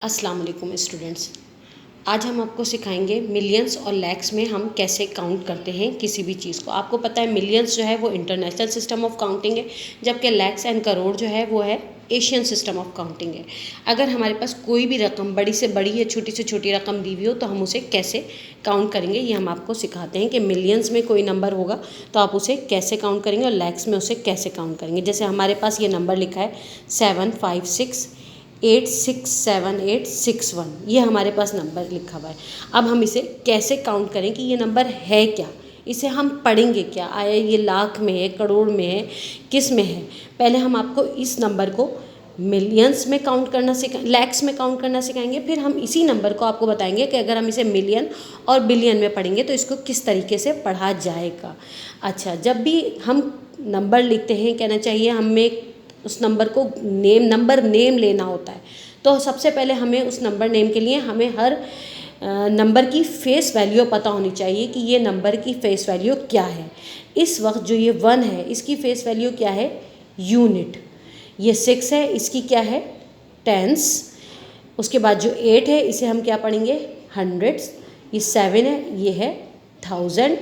अस्सलाम वालेकुम स्टूडेंट्स। आज हम आपको सिखाएंगे मिलियंस और लैक्स में हम कैसे काउंट करते हैं किसी भी चीज़ को। आपको पता है मिलियंस जो है वो इंटरनेशनल सिस्टम ऑफ काउंटिंग है, जबकि लैक्स एंड करोड़ जो है वो है एशियन सिस्टम ऑफ काउंटिंग है। अगर हमारे पास कोई भी रकम बड़ी से बड़ी या छोटी से छोटी रकम दी हुई हो तो हम उसे कैसे काउंट करेंगे, ये हम आपको सिखाते हैं कि मिलियंस में कोई नंबर होगा तो आप उसे कैसे काउंट करेंगे और लैक्स में उसे कैसे काउंट करेंगे। जैसे हमारे पास ये नंबर लिखा है 756867861, ये हमारे पास नंबर लिखा हुआ है। अब हम इसे कैसे काउंट करें कि ये नंबर है क्या, इसे हम पढ़ेंगे क्या, आया ये लाख में है, करोड़ में है, किस में है। पहले हम आपको इस नंबर को मिलियंस में काउंट करना लैक्स में काउंट करना सिखाएंगे। फिर हम इसी नंबर को आपको बताएंगे कि अगर हम इसे मिलियन और बिलियन में पढ़ेंगे तो इसको किस तरीके से पढ़ा जाएगा। अच्छा, जब भी हम नंबर लिखते हैं, कहना चाहिए हमें उस नंबर को नंबर नेम लेना होता है। तो सबसे पहले हमें उस नंबर नेम के लिए हमें हर नंबर की फेस वैल्यू पता होनी चाहिए कि ये नंबर की फेस वैल्यू क्या है। इस वक्त जो ये 1 है इसकी फेस वैल्यू क्या है, यूनिट। ये 6 है, इसकी क्या है, टेंस। उसके बाद जो 8 है इसे हम क्या पढ़ेंगे, हंड्रेड्स। ये 7 है, ये है थाउजेंड।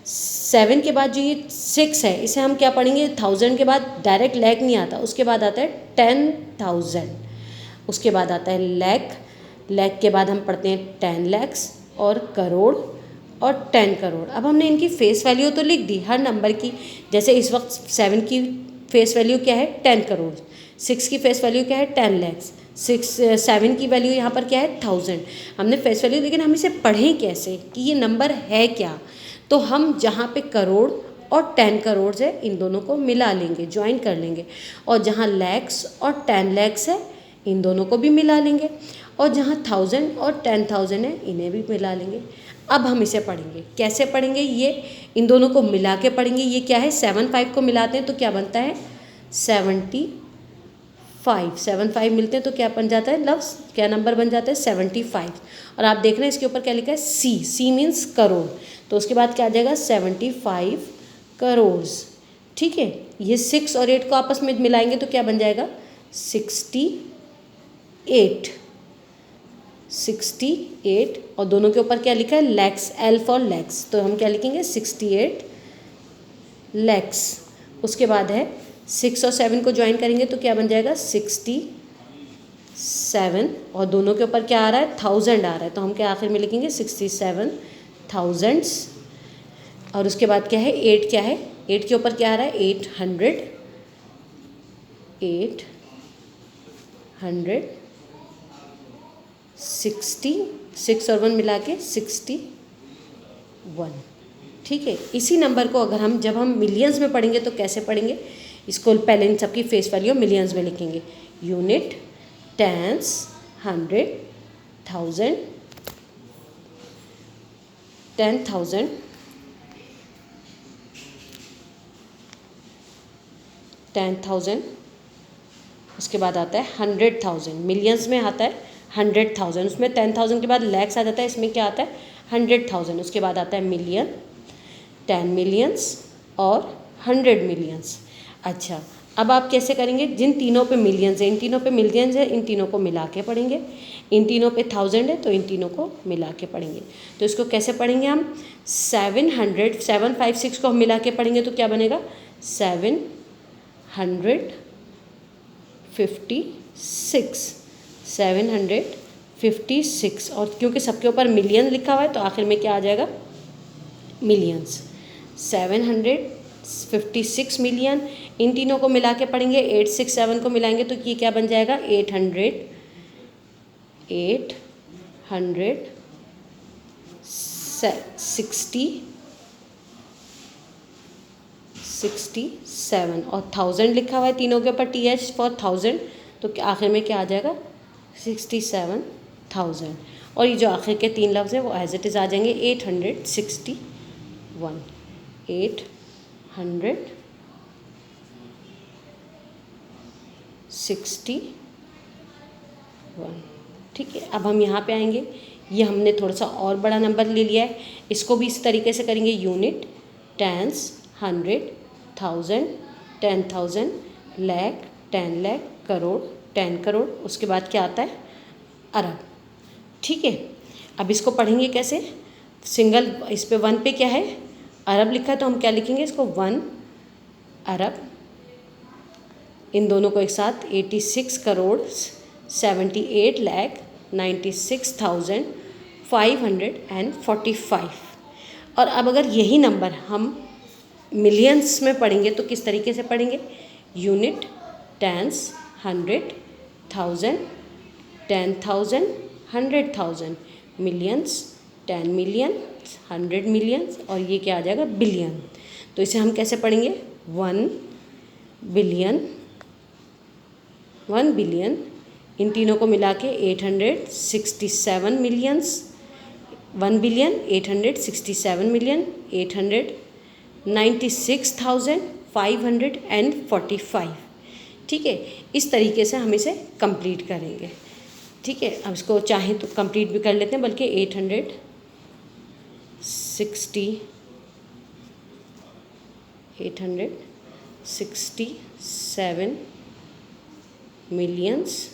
7 के बाद जो ये 6 है इसे हम क्या पढ़ेंगे, 1000 के बाद डायरेक्ट लैख नहीं आता, उसके बाद आता है 10,000। उसके बाद आता है लैख। लैख के बाद हम पढ़ते हैं 10 लैक्स और करोड़ और 10 करोड़। अब हमने इनकी फेस वैल्यू तो लिख दी हर नंबर की। जैसे इस वक्त 7 की फेस वैल्यू क्या है, 10 करोड़। 6 की फेस वैल्यू क्या है, 10 लैक्स। 7 की वैल्यू यहाँ पर क्या है, 1000। हमने फेस वैल्यू, लेकिन हम इसे पढ़ें कैसे कि ये नंबर है क्या। तो हम जहाँ पे करोड़ और 10 करोड़ है इन दोनों को मिला लेंगे, ज्वाइन कर लेंगे। और जहाँ लैक्स और 10 लैक्स है इन दोनों को भी मिला लेंगे। और जहाँ 1000 और 10,000 है इन्हें भी मिला लेंगे। अब हम इसे पढ़ेंगे, कैसे पढ़ेंगे, ये इन दोनों को मिला के पढ़ेंगे। ये क्या है, 7 5 को मिलाते हैं तो क्या बनता है, 75। 7 5 मिलते हैं तो क्या बन जाता है, लफ्ज़ क्या नंबर बन जाता है, 75। और आप देख रहे हैं इसके ऊपर क्या लिखा है, सी मीन्स करोड़। तो उसके बाद क्या आ जाएगा, 75 करोड़। ठीक है, ये 6 और 8 को आपस में मिलाएंगे तो क्या बन जाएगा, 68। 68 और दोनों के ऊपर क्या लिखा है, लैक्स, एल फॉर लैक्स, तो हम क्या लिखेंगे, 68 लैक्स। उसके बाद है 6 और 7 को ज्वाइन करेंगे तो क्या बन जाएगा, 67। और दोनों के ऊपर क्या आ रहा है, 1000 आ रहा है, तो हम क्या आखिर में लिखेंगे, 67,000। और उसके बाद क्या है, 8 क्या है, 8 के ऊपर क्या आ रहा है, 800। 60, 6 और 1 मिला के 61। ठीक है, इसी नंबर को अगर हम जब हम मिलियंस में पढ़ेंगे तो कैसे पढ़ेंगे, इसको पहले इन सबकी फेस वैल्यू मिलियंस में लिखेंगे। Unit, tens, 100, 1000, 10,000, 10,000। उसके बाद आता है 100,000, मिलियंस में आता है 100,000, उसमें 10,000 के बाद लैक्स आ जाता है, इसमें क्या आता है, 100,000। उसके बाद आता है मिलियन, 10 मिलियंस और 100 मिलियंस। अच्छा, अब आप कैसे करेंगे, जिन तीनों पे मिलियंस है इन तीनों पे मिलियंस है, इन तीनों को मिला के पढ़ेंगे। इन तीनों पे 1000 है तो इन तीनों को मिला के पढ़ेंगे। तो इसको कैसे पढ़ेंगे हम, 756 को हम मिला के पढ़ेंगे तो क्या बनेगा, 756। और क्योंकि सबके ऊपर मिलियन लिखा हुआ है तो आखिर में क्या आ जाएगा, मिलियंस। 756 मिलियन, इन तीनों को मिला के पढ़ेंगे, 867 को मिलाएंगे तो ये क्या बन जाएगा, 867। और 1000 लिखा हुआ है तीनों के ऊपर, TH फॉर 1000, तो आखिर में क्या आ जाएगा, 67,000। और ये जो आखिर के 3 लफ्ज़ हैं वो एज इट इज़ आ जाएंगे, 861, 861। ठीक है, अब हम यहाँ पे आएंगे, ये हमने थोड़ा सा और बड़ा नंबर ले लिया है, इसको भी इस तरीके से करेंगे। Unit, tens, 100, 1000, 10,000, lakh, 10 lakh, crore, 10 crore. उसके बाद क्या आता है, अरब। ठीक है, अब इसको पढ़ेंगे कैसे? सिंगल इस पे 1 पे क्या है? अरब लिखा है, तो हम क्या लिखेंगे इसको? 1 अरब। इन दोनों को एक साथ 86 करोड़ 78 लाख 96,545। और अब अगर यही नंबर हम मिलियंस में पढ़ेंगे तो किस तरीके से पढ़ेंगे? Unit, tens, 100, 1000, 10,000, 100,000, millions, 10 million, 100 millions, और ये क्या आ जाएगा? बिलियन। तो इसे हम कैसे पढ़ेंगे? 1 बिलियन, 1 बिलियन, इन तीनों को मिला के 867 मिलियंस, 1 बिलियन 867 मिलियन 896,545। ठीक है, इस तरीके से हम इसे कंप्लीट करेंगे। ठीक है, अब इसको चाहे तो कंप्लीट भी कर लेते हैं, बल्कि 867 मिलियंस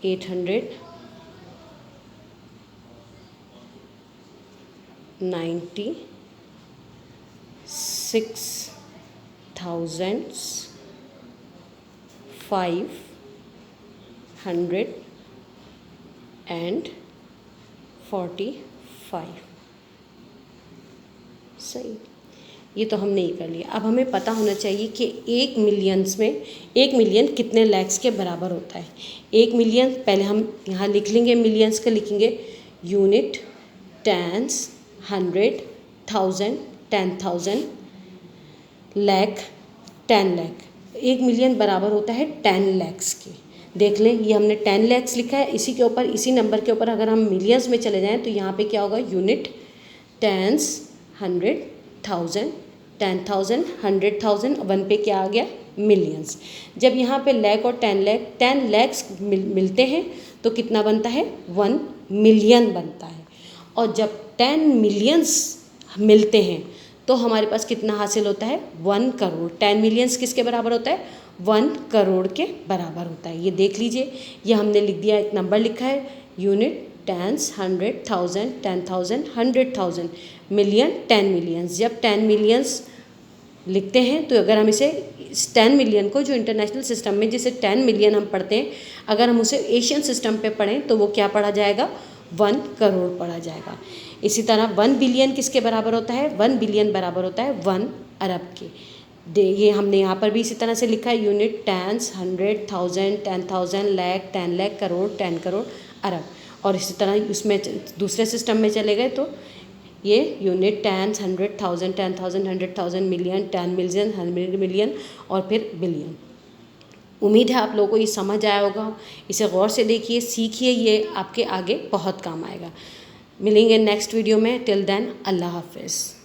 896,545। सही, ये तो हमने ही कर लिया। अब हमें पता होना चाहिए कि 1 मिलियंस में 1 मिलियन कितने लैक्स के बराबर होता है। 1 मिलियन पहले हम यहाँ लिख लेंगे, मिलियंस का लिखेंगे unit, tens, 100, 1000, 10,000, lakh, 10 lakh. 1 million बराबर होता है 10 लैक्स के। देख लें, ये हमने 10 लैक्स लिखा है, इसी के ऊपर, इसी नंबर के ऊपर अगर हम मिलियंस में चले जाएं तो यहाँ पे क्या होगा? यूनिट, टेंस, 100, 1000, 10,000, 100,000, 1 पे क्या आ गया? मिलियंस। जब यहाँ पे लैख और 10 लैक्स मिलते हैं तो कितना बनता है? 1 मिलियन बनता है। और जब 10 मिलियंस मिलते हैं तो हमारे पास कितना हासिल होता है? 1 करोड़। 10 मिलियंस किसके बराबर होता है? 1 करोड़ के बराबर होता है। ये देख लीजिए, ये हमने लिख दिया, एक नंबर लिखा है, यूनिट, टेंस, 100, 1000, 10,000, 100,000, मिलियन, 10 मिलियंस। जब 10 मिलियंस लिखते हैं तो अगर हम इसे 10 मिलियन को, जो इंटरनेशनल सिस्टम में जिसे 10 मिलियन हम पढ़ते हैं, अगर हम उसे एशियन सिस्टम पे पढ़ें तो वो क्या पढ़ा जाएगा? 1 करोड़ पढ़ा जाएगा। इसी तरह 1 बिलियन किसके बराबर होता है? 1 बिलियन बराबर होता है 1 अरब के। ये हमने यहाँ पर भी इसी तरह से लिखा है, यूनिट, टेंस, 100, 1000, 10,000, लैख, 10 लैख, करोड़, 10 करोड़, अरब। और इसी तरह उसमें दूसरे सिस्टम में चले गए तो ये unit, tens, 100, 1000, 10,000, 100,000, million, 10 million, 100 million, और फिर बिलियन। उम्मीद है आप लोगों को ये समझ आया होगा। इसे गौर से देखिए, सीखिए, ये आपके आगे बहुत काम आएगा। मिलेंगे नेक्स्ट वीडियो में। टिल देन, अल्लाह हाफिज़।